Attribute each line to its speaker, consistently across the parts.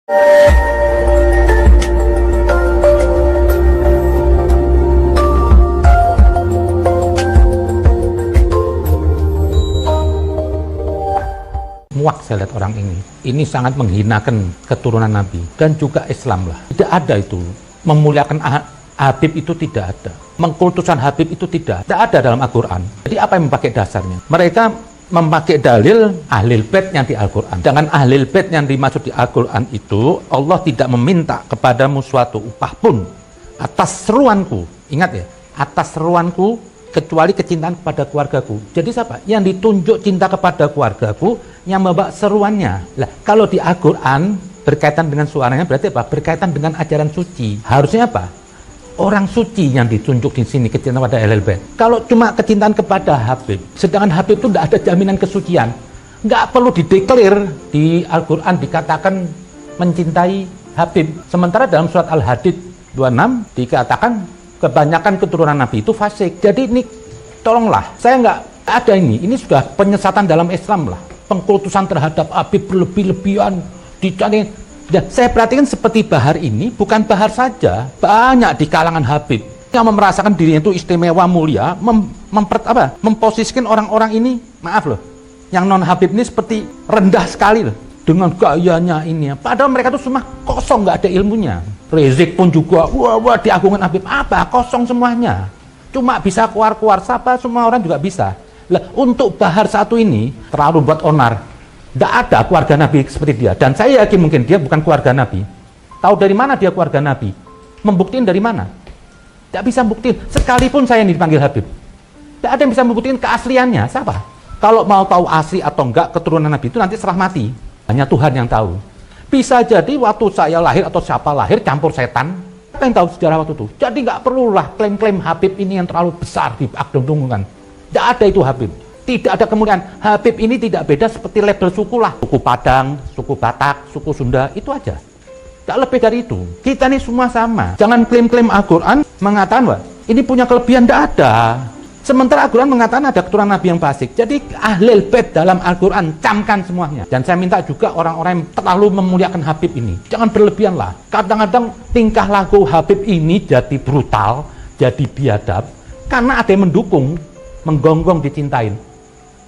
Speaker 1: Muak saya lihat orang ini sangat menghinakan keturunan Nabi dan juga Islam lah. Tidak ada itu, memuliakan Habib itu tidak ada, mengkultusan Habib itu tidak ada dalam Al-Quran. Jadi apa yang memakai dasarnya? Mereka memakai dalil Ahlul Bait yang di Al-Quran. Dengan Ahlul Bait yang dimaksud di Al-Quran itu, Allah tidak meminta kepadamu suatu upah pun atas seruanku. Ingat ya, atas seruanku, kecuali kecintaan kepada keluargaku. Jadi siapa? Yang ditunjuk cinta kepada keluargaku, yang membawa seruannya. Lah, kalau di Al-Quran berkaitan dengan suaranya berarti apa? Berkaitan dengan ajaran suci. Harusnya apa? Orang suci yang ditunjuk di sini kecintaan pada Ahlul Bait. Kalau cuma kecintaan kepada Habib, sedangkan Habib itu tidak ada jaminan kesucian, nggak perlu dideklar di Al-Quran dikatakan mencintai Habib. Sementara dalam surat Al-Hadid 26 dikatakan kebanyakan keturunan Nabi itu fasik. Jadi ini tolonglah, saya nggak ada ini sudah penyesatan dalam Islam lah, pengkultusan terhadap Habib berlebih-lebihan dicari. Dan saya perhatikan seperti Bahar ini, bukan Bahar saja, banyak di kalangan Habib yang merasakan dirinya itu istimewa mulia, memposisikan orang-orang ini, maaf loh, yang non Habib ini seperti rendah sekali loh, dengan gayanya ini. Padahal mereka itu semua kosong, nggak ada ilmunya. Rizik pun juga, wah diagungkan Habib, apa? Kosong semuanya. Cuma bisa keluar-keluar, siapa? Semua orang juga bisa. Lah, untuk Bahar satu ini, terlalu buat onar. Tidak ada keluarga Nabi seperti dia. Dan saya yakin mungkin dia bukan keluarga Nabi. Tahu dari mana dia keluarga Nabi? Membuktiin dari mana? Tidak bisa buktiin. Sekalipun saya yang dipanggil Habib, tidak ada yang bisa membuktiin keasliannya. Siapa? Kalau mau tahu asli atau enggak keturunan Nabi itu nanti serah mati. Hanya Tuhan yang tahu. Bisa jadi waktu saya lahir atau siapa lahir campur setan. Apa yang tahu sejarah waktu itu? Jadi nggak perlulah klaim-klaim Habib ini yang terlalu besar diagung-agungkan. Tidak ada itu Habib. Tidak ada kemuliaan. Habib ini tidak beda seperti label suku lah. Suku Padang, suku Batak, suku Sunda, itu aja. Tak lebih dari itu. Kita ini semua sama. Jangan klaim-klaim Al-Quran mengatakan, wah, ini punya kelebihan, tidak ada. Sementara Al-Quran mengatakan ada keturunan Nabi yang fasik. Jadi Ahlul Bait dalam Al-Quran, camkan semuanya. Dan saya minta juga orang-orang yang terlalu memuliakan Habib ini, jangan berlebihan lah. Kadang-kadang tingkah laku Habib ini jadi brutal, jadi biadab, karena ada yang mendukung, menggonggong dicintain.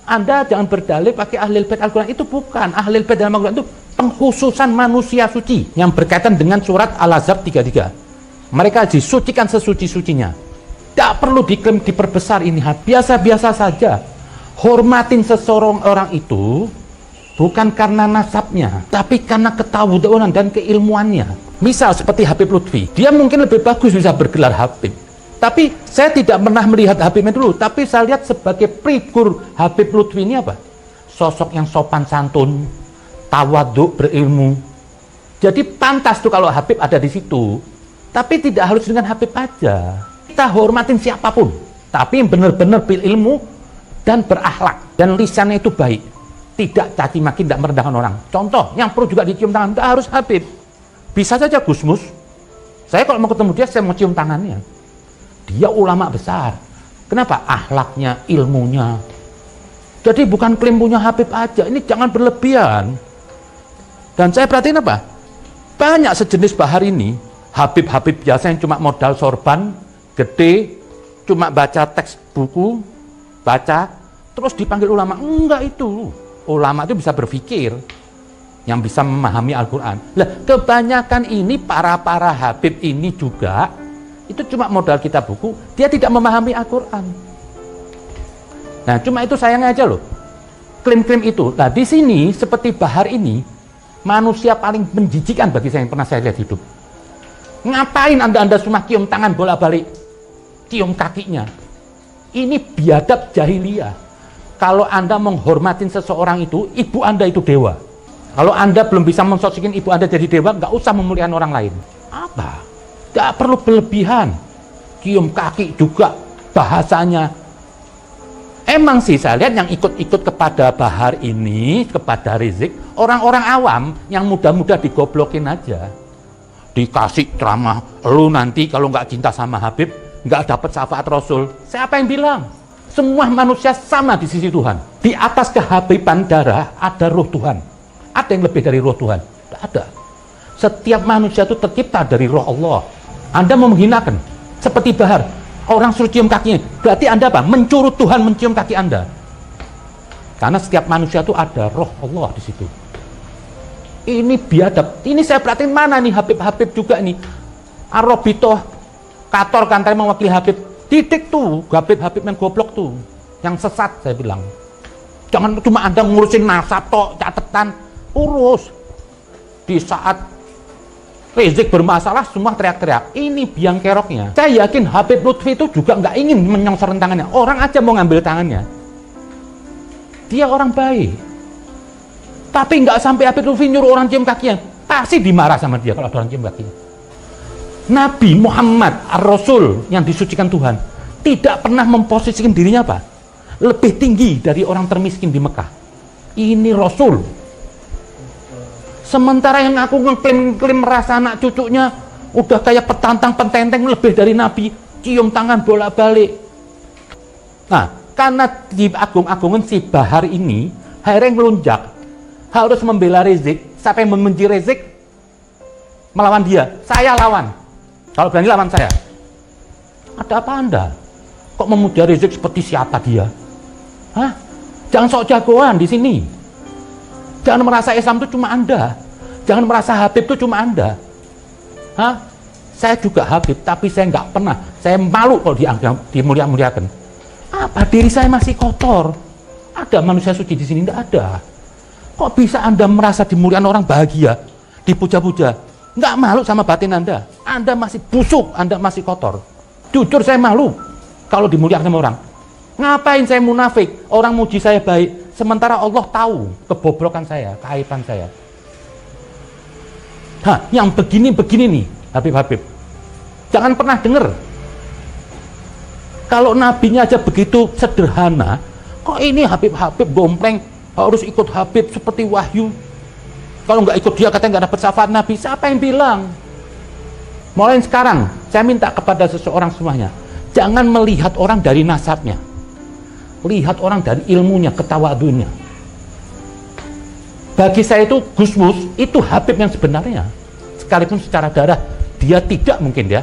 Speaker 1: Anda jangan berdalil pakai Ahlul Bait Al-Quran, itu bukan. Ahlul Bait dalam Al-Quran itu pengkhususan manusia suci yang berkaitan dengan surat Al-Ahzab 33. Mereka disucikan sesuci-sucinya. Tidak perlu diklaim diperbesar ini. Biasa-biasa saja. Hormatin seseorang orang itu bukan karena nasabnya, tapi karena ketawaduan dan keilmuannya. Misal seperti Habib Lutfi, dia mungkin lebih bagus bisa bergelar Habib. Tapi saya tidak pernah melihat Habibnya dulu, tapi saya lihat sebagai figur Habib Lutfi ini apa? Sosok yang sopan santun, tawaduk, berilmu. Jadi pantas tuh kalau Habib ada di situ. Tapi tidak harus dengan Habib aja. Kita hormatin siapapun, tapi yang benar-benar berilmu dan berakhlak, dan lisannya itu baik. Tidak caci maki, tidak merendahkan orang. Contoh, yang perlu juga dicium tangan, tidak harus Habib. Bisa saja Gusmus. Saya kalau mau ketemu dia, saya mau cium tangannya. Dia ulama besar. Kenapa? Akhlaknya, ilmunya. Jadi bukan klaim punya Habib aja. Ini jangan berlebihan. Dan saya perhatiin apa? Banyak sejenis Bahar ini, Habib-Habib biasa yang cuma modal sorban, gede, cuma baca teks buku, baca, terus dipanggil ulama. Enggak itu. Ulama itu bisa berpikir, yang bisa memahami Al-Quran. Lah, kebanyakan ini para Habib ini juga itu cuma modal kitab buku, dia tidak memahami Al-Quran. Nah, cuma itu sayangnya aja loh, klaim-klaim itu. Nah, di sini seperti Bahar ini, manusia paling menjijikan bagi saya yang pernah saya lihat hidup. Ngapain anda semua cium tangan bolak-balik, cium kakinya? Ini biadab jahiliyah. Kalau anda menghormatin seseorang itu, ibu anda itu dewa. Kalau anda belum bisa mensosikin ibu anda jadi dewa, nggak usah memuliakan orang lain. Apa? Tidak perlu berlebihan. Cium kaki juga bahasanya. Emang sih saya lihat yang ikut-ikut kepada Bahar ini, kepada Rizik, orang-orang awam yang muda-muda digoblokin aja. Dikasih ceramah, lu nanti kalau nggak cinta sama Habib, nggak dapat syafaat Rasul. Siapa yang bilang? Semua manusia sama di sisi Tuhan. Di atas kehabiban darah ada roh Tuhan. Ada yang lebih dari roh Tuhan? Tidak ada. Setiap manusia itu tercipta dari roh Allah. Anda mau menghinakan seperti Bahar, orang suruh cium kakinya, berarti Anda apa? Mencurut Tuhan mencium kaki Anda. Karena setiap manusia itu ada roh Allah di situ. Ini biadab. Ini saya perhatiin mana nih Habib-Habib juga nih. Arobito Kator kan tadi mewakili Habib. Titik tuh, Habib-Habib yang goblok tuh. Yang sesat saya bilang. Jangan cuma Anda ngurusin nasab tok, catatan, urus. Di saat Rizik bermasalah, semua teriak-teriak. Ini biang keroknya. Saya yakin Habib Lutfi itu juga nggak ingin menyongsor tangannya. Orang aja mau ngambil tangannya. Dia orang baik. Tapi nggak sampai Habib Lutfi nyuruh orang cium kakinya. Pasti dimarah sama dia kalau ada orang cium kakinya. Nabi Muhammad Ar-Rasul yang disucikan Tuhan tidak pernah memposisikan dirinya apa? Lebih tinggi dari orang termiskin di Mekah. Ini Rasul. Sementara yang aku ngeklaim merasa anak cucunya udah kayak petantang pententeng lebih dari Nabi, cium tangan bolak-balik. Nah, karena di agung-agungan si Bahar ini akhirnya ngelunjak, harus membela Rizik. Siapa yang membenci Rizik melawan dia, saya lawan. Kalau berani lawan saya. Ada apa Anda? Kok memuja Rizik seperti siapa dia? Hah? Jangan sok jagoan di sini. Jangan merasa Islam itu cuma Anda. Jangan merasa Habib itu cuma Anda. Hah? Saya juga Habib, tapi saya nggak pernah. Saya malu kalau dimulia-muliakan. Apa diri saya masih kotor? Ada manusia suci di sini? Nggak ada. Kok bisa Anda merasa dimuliakan orang bahagia, dipuja-puja? Nggak malu sama batin Anda? Anda masih busuk, Anda masih kotor. Jujur saya malu kalau dimuliakan sama orang. Ngapain saya munafik? Orang muji saya baik, sementara Allah tahu kebobrokan saya, keaiban saya. Hah, yang begini-begini nih, Habib-Habib. Jangan pernah dengar. Kalau nabinya aja begitu sederhana, kok ini Habib-Habib gompleng harus ikut Habib seperti wahyu? Kalau nggak ikut dia katanya nggak dapat syafaat Nabi. Siapa yang bilang? Mulai sekarang, saya minta kepada seseorang semuanya, jangan melihat orang dari nasabnya. Lihat orang dari ilmunya, ketawadunya. Bagi saya itu Gus Mus itu Habib yang sebenarnya. Sekalipun secara darah dia tidak mungkin ya.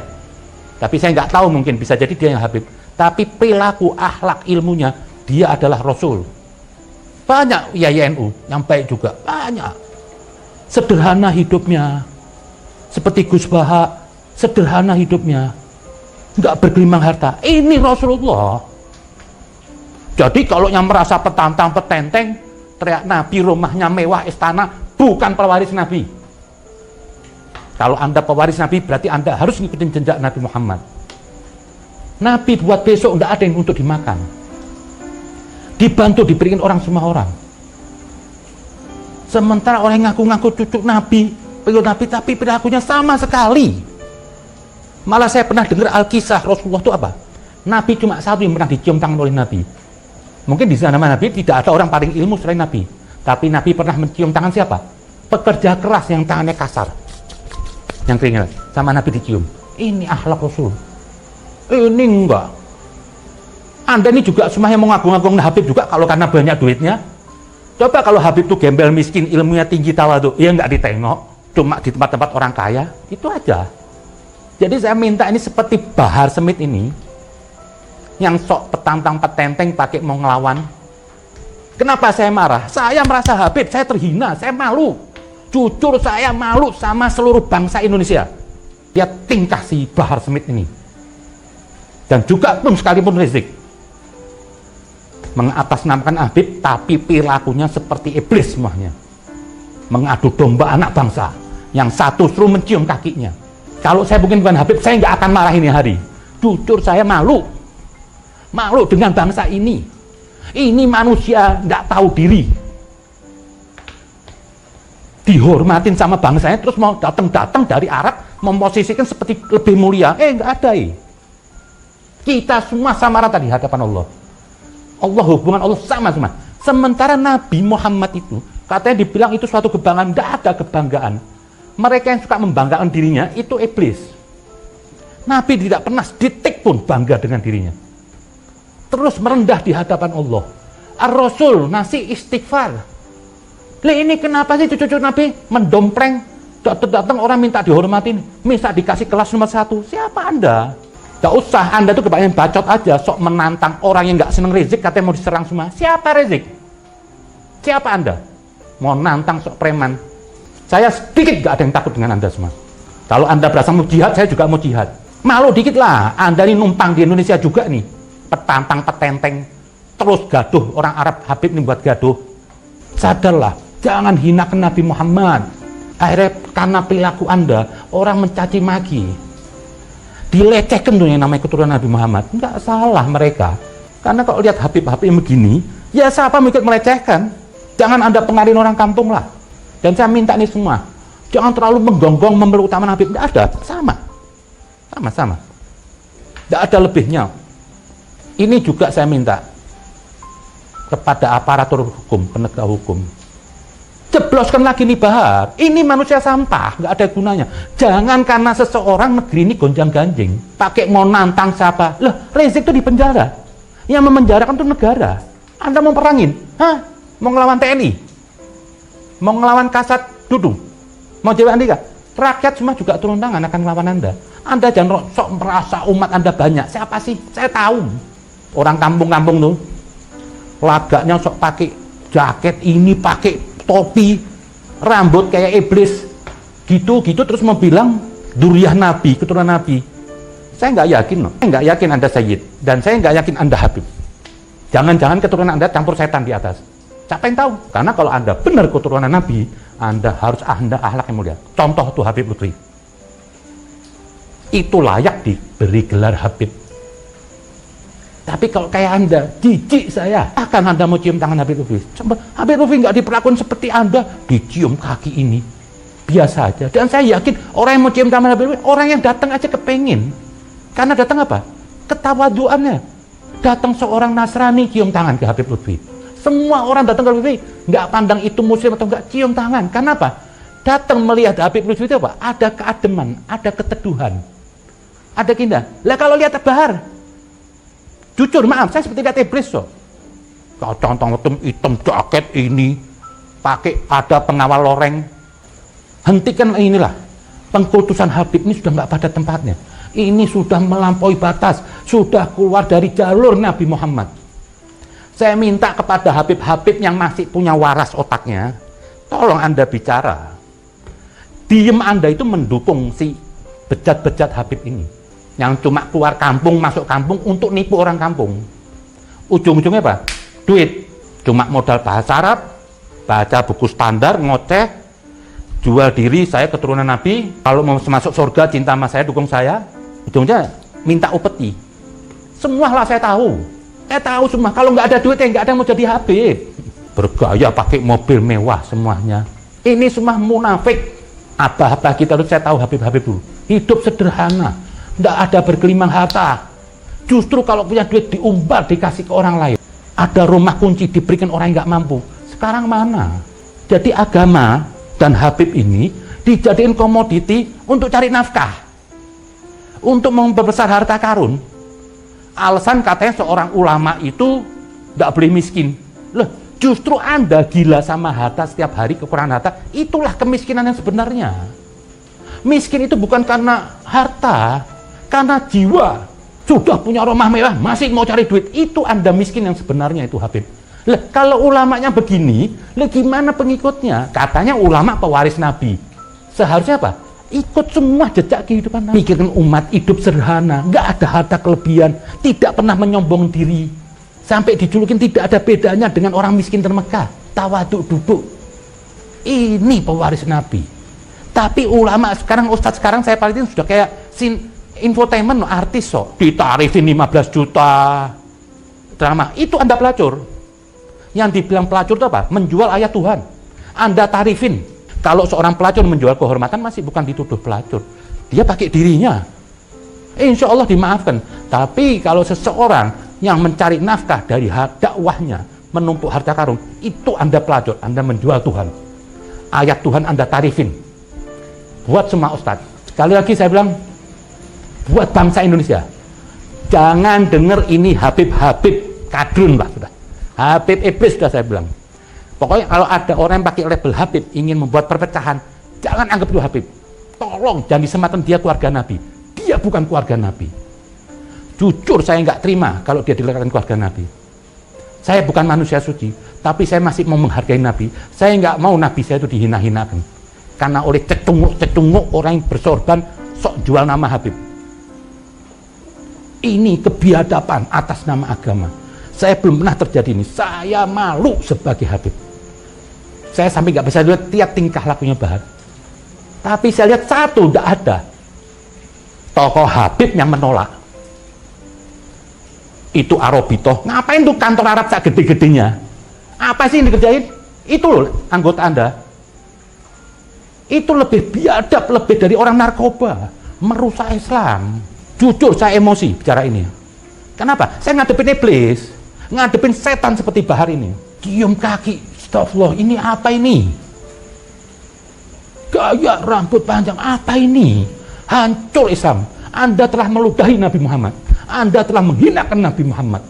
Speaker 1: Tapi saya nggak tahu, mungkin bisa jadi dia yang Habib. Tapi perilaku, akhlak, ilmunya dia adalah Rasul. Banyak YNU yang baik juga, banyak. Sederhana hidupnya. Seperti Gus Baha, sederhana hidupnya. Nggak bergelimang harta. Ini Rasulullah. Jadi kalau yang merasa petantang petenteng, teriak Nabi rumahnya mewah istana, bukan pewaris Nabi. Kalau Anda pewaris Nabi, berarti Anda harus ngikutin jejak Nabi Muhammad. Nabi buat besok nggak ada yang untuk dimakan. Dibantu diberikan orang semua orang. Sementara orang yang ngaku-ngaku cucu Nabi, pengikut Nabi, tapi perilakunya sama sekali. Malah saya pernah dengar Alkisah Rasulullah itu apa? Nabi cuma satu yang pernah dicium tangan oleh Nabi. Mungkin di zaman Nabi tidak ada orang paling ilmu selain Nabi. Tapi Nabi pernah mencium tangan siapa? Pekerja keras yang tangannya kasar. Yang keringat. Sama Nabi dicium. Ini akhlak Rasul. Ini enggak. Anda ini juga semuanya mau ngagung-ngagung Habib juga kalau karena banyak duitnya. Coba kalau Habib itu gembel miskin, ilmunya tinggi tawadhu, ya nggak ditengok. Cuma di tempat-tempat orang kaya. Itu aja. Jadi saya minta ini seperti Bahar Smith ini. Yang sok petantang petenteng pakai mau ngelawan. Kenapa saya marah? Saya merasa Habib, saya terhina, saya malu. Jujur saya malu sama seluruh bangsa Indonesia. Lihat tingkah si Bahar Smith ini. Dan juga pun sekalipun Rizik. Mengatasnamakan Habib, tapi perilakunya seperti iblis semuanya. Mengadu domba anak bangsa. Yang satu suruh mencium kakinya. Kalau saya bukan Habib, saya nggak akan marah ini hari. Jujur saya malu. Malu dengan bangsa ini. Ini manusia nggak tahu diri. Dihormatin sama bangsanya, terus mau datang dari Arab, memposisikan seperti lebih mulia. Nggak ada. Kita semua sama rata di hadapan Allah. Allah, hubungan Allah sama semua. Sementara Nabi Muhammad itu, katanya dibilang itu suatu kebanggaan. Nggak ada kebanggaan. Mereka yang suka membanggakan dirinya, itu iblis. Nabi tidak pernah sedetik pun bangga dengan dirinya. Terus merendah di hadapan Allah. Ar-Rasul nasi istighfar. Ini kenapa sih cucu-cucu Nabi mendompleng Datang orang minta dihormatin, minta dikasih kelas nomor 1. Siapa Anda? Gak usah, Anda tuh kebanyakan bacot aja, sok menantang orang yang gak seneng Rizik, katanya mau diserang semua. Siapa Rizik? Siapa Anda? Mau nantang sok preman. Saya sedikit gak ada yang takut dengan Anda semua. Kalau Anda berasa mau jihad, saya juga mau jihad. Malu dikit lah, Anda ini numpang di Indonesia juga nih. Petantang, petenteng, terus gaduh, orang Arab Habib ini buat gaduh. Sadarlah, jangan hinakan Nabi Muhammad. Akhirnya karena perilaku Anda, orang mencaci maki. Dilecehkan tuh yang namanya keturunan Nabi Muhammad. Enggak salah mereka. Karena kalau lihat Habib-Habib yang begini, ya siapa mau ikut melecehkan? Jangan Anda pengaruhin orang kampung lah. Dan saya minta nih semua, jangan terlalu menggonggong memeluk utama Habib. Tidak ada, sama. Tidak ada lebihnya. Ini juga saya minta kepada aparatur hukum, penegak hukum. Jebloskan lagi nih Bahar, ini manusia sampah, nggak ada gunanya. Jangan karena seseorang negeri ini gonjang-ganjing, pakai mau nantang siapa. Loh, Rizik itu di penjara. Yang memenjarakan itu negara. Anda mau perangin? Hah? Mau ngelawan TNI? Mau ngelawan Kasat Dudung? Mau Dewa Andika? Rakyat semua juga turun tangan akan melawan Anda. Anda jangan sok merasa umat Anda banyak. Siapa sih? Saya tahu. Orang kampung-kampung tuh, lagaknya sok pakai jaket ini, pakai topi, rambut kayak iblis, gitu terus mau bilang duriyah Nabi, keturunan Nabi. Saya nggak yakin loh. Saya nggak yakin Anda Sayyid, dan saya nggak yakin Anda Habib. Jangan-jangan keturunan Anda campur setan di atas. Siapa yang tahu? Karena kalau Anda benar keturunan Nabi, Anda harus akhlak yang mulia. Contoh tuh Habib Lutfi. Itu layak diberi gelar Habib. Tapi kalau kayak Anda, jijik saya, akan Anda mau cium tangan Habib Lutfi. Habib Lutfi nggak diperlakukan seperti Anda, dicium kaki ini. Biasa aja. Dan saya yakin orang yang mau cium tangan Habib Lutfi, orang yang datang aja kepengin. Karena datang apa? Ketawaduannya. Datang seorang Nasrani cium tangan ke Habib Lutfi. Semua orang datang ke Habib Lutfi, nggak pandang itu muslim atau nggak, cium tangan. Karena apa? Datang melihat Habib Lutfi itu apa? Ada keademan, ada keteduhan, ada keindahan. Lah kalau lihat Bahar, jujur maaf, saya seperti lihat iblis so. Kau contoh hitam jaket ini, pakai ada pengawal loreng. Hentikan inilah. Pengkultusan Habib ini sudah nggak pada tempatnya. Ini sudah melampaui batas, sudah keluar dari jalur Nabi Muhammad. Saya minta kepada Habib-Habib yang masih punya waras otaknya, tolong Anda bicara. Diem Anda itu mendukung si bejat-bejat Habib ini. Yang cuma keluar kampung, masuk kampung untuk nipu orang kampung. Ujung-ujungnya apa? Duit. Cuma modal bahasa Arab, baca buku standar, ngoceh, jual diri, saya keturunan Nabi, kalau mau masuk surga, cinta sama saya, dukung saya. Ujungnya minta upeti. Semualah saya tahu. Saya tahu semua. Kalau nggak ada duit, ya nggak ada yang mau jadi Habib. Bergaya, pakai mobil mewah semuanya. Ini semua munafik. Abah-abah kita, saya tahu Habib-Habib dulu. Hidup sederhana. Tidak ada bergelimang harta. Justru kalau punya duit diumbar, dikasih ke orang lain. Ada rumah kunci diberikan orang yang nggak mampu. Sekarang mana? Jadi agama dan Habib ini dijadiin komoditi untuk cari nafkah, untuk memperbesar harta karun. Alasan katanya seorang ulama itu nggak boleh miskin. Loh, justru Anda gila sama harta setiap hari, kekurangan harta. Itulah kemiskinan yang sebenarnya. Miskin itu bukan karena harta, karena jiwa. Sudah punya rumah mewah, masih mau cari duit. Itu Anda miskin yang sebenarnya itu Habib. Lah, kalau ulamanya begini, lah gimana pengikutnya? Katanya ulama pewaris Nabi. Seharusnya apa? Ikut semua jejak kehidupan Nabi. Pikirkan umat hidup sederhana, nggak ada harta kelebihan, tidak pernah menyombong diri. Sampai dijulukin tidak ada bedanya dengan orang miskin termegah. Tawaduk duduk. Ini pewaris Nabi. Tapi ulama sekarang, ustadz sekarang saya paling sudah kayak infotainment artis so, ditarifin 15 juta drama. Itu Anda pelacur. Yang dibilang pelacur itu apa? Menjual ayat Tuhan. Anda tarifin. Kalau seorang pelacur menjual kehormatan masih bukan dituduh pelacur. Dia pakai dirinya. Insya Allah dimaafkan. Tapi kalau seseorang yang mencari nafkah dari dakwahnya, menumpuk harta karun, itu Anda pelacur. Anda menjual Tuhan. Ayat Tuhan Anda tarifin. Buat semua ustadz. Sekali lagi saya bilang, buat bangsa Indonesia, jangan dengar ini Habib-Habib kadrun lah sudah. Habib iblis sudah saya bilang. Pokoknya kalau ada orang yang pakai label Habib ingin membuat perpecahan, Jangan anggap itu Habib. Tolong jangan disematkan dia keluarga Nabi. Dia bukan keluarga Nabi. Jujur saya nggak terima kalau dia dikatakan keluarga Nabi. Saya bukan manusia suci, tapi saya masih mau menghargai Nabi. Saya nggak mau Nabi saya itu dihina-hinakan. Karena oleh cetunguk-cetunguk orang yang bersorban sok jual nama Habib. Ini kebiadaban atas nama agama. Saya belum pernah terjadi ini. Saya malu sebagai Habib. Saya sampai nggak bisa lihat tiap tingkah lakunya Bahar. Tapi saya lihat satu, tidak ada tokoh Habib yang menolak. Itu Arobito. Ngapain tuh kantor Arab sak gede-gedenya? Apa sih yang dikerjain? Itu loh anggota Anda. Itu lebih biadab, lebih dari orang narkoba. Merusak Islam. Jujur saya emosi bicara ini. Kenapa? Saya ngadepin iblis. Ngadepin setan seperti Bahar ini. Cium kaki. Astagfirullah, ini apa ini? Gaya rambut panjang, apa ini? Hancur Islam. Anda telah meludahi Nabi Muhammad. Anda telah menghinakan Nabi Muhammad.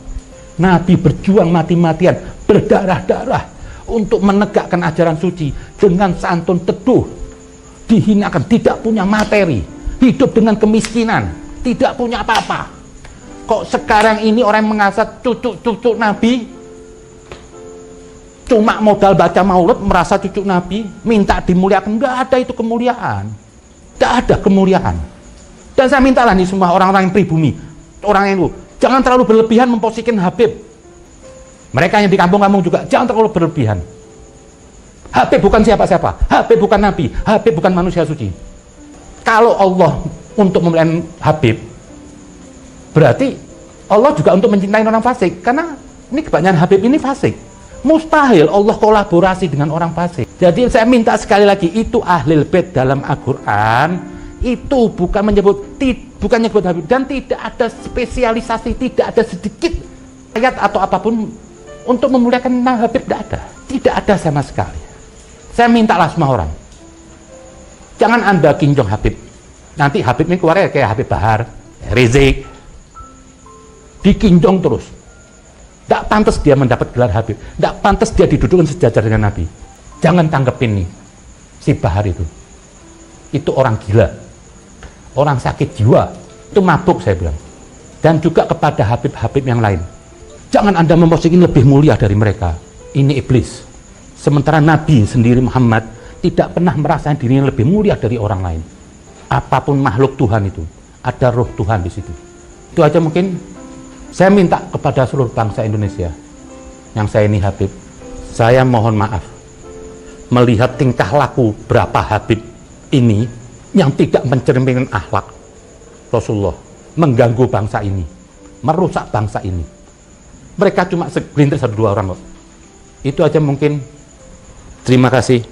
Speaker 1: Nabi berjuang mati-matian, berdarah-darah untuk menegakkan ajaran suci dengan santun teduh. Dihinakan, tidak punya materi, hidup dengan kemiskinan, tidak punya apa-apa. Kok sekarang ini orang mengasah cucu-cucu Nabi, cuma modal baca maulid merasa cucu Nabi, minta dimuliakan. Nggak ada itu kemuliaan. Nggak ada kemuliaan. Dan saya mintalah nih semua orang-orang yang pribumi, orang yang itu, jangan terlalu berlebihan memposikan Habib. Mereka yang di kampung-kampung juga, jangan terlalu berlebihan. Habib bukan siapa-siapa, Habib bukan Nabi, Habib bukan manusia suci. Kalau Allah untuk memuliakan Habib, berarti Allah juga untuk mencintai orang fasik. Karena ini kebanyakan Habib ini fasik. Mustahil Allah kolaborasi dengan orang fasik. Jadi saya minta sekali lagi, itu Ahlul Bait dalam Al-Quran itu bukan menyebut Habib, dan tidak ada spesialisasi, tidak ada sedikit ayat atau apapun untuk memuliakan Habib, tidak ada sama sekali. Saya mintalah semua orang, jangan Anda kinjong Habib. Nanti Habib ini keluarnya kayak Habib Bahar, Rizik, dikinjong terus. Tidak pantas dia mendapat gelar Habib, tidak pantas dia didudukkan sejajar dengan Nabi. Jangan tanggepin nih si Bahar itu orang gila, orang sakit jiwa, itu mabuk saya bilang. Dan juga kepada Habib-Habib yang lain, jangan Anda memposisikan lebih mulia dari mereka. Ini iblis. Sementara Nabi sendiri Muhammad tidak pernah merasa dirinya lebih mulia dari orang lain. Apapun makhluk Tuhan itu, ada roh Tuhan di situ. Itu aja mungkin. Saya minta kepada seluruh bangsa Indonesia yang saya ini Habib, saya mohon maaf melihat tingkah laku berapa Habib ini yang tidak mencerminkan akhlak Rasulullah, mengganggu bangsa ini, merusak bangsa ini. Mereka cuma segelintir 1-2 orang kok. Itu aja mungkin. Terima kasih.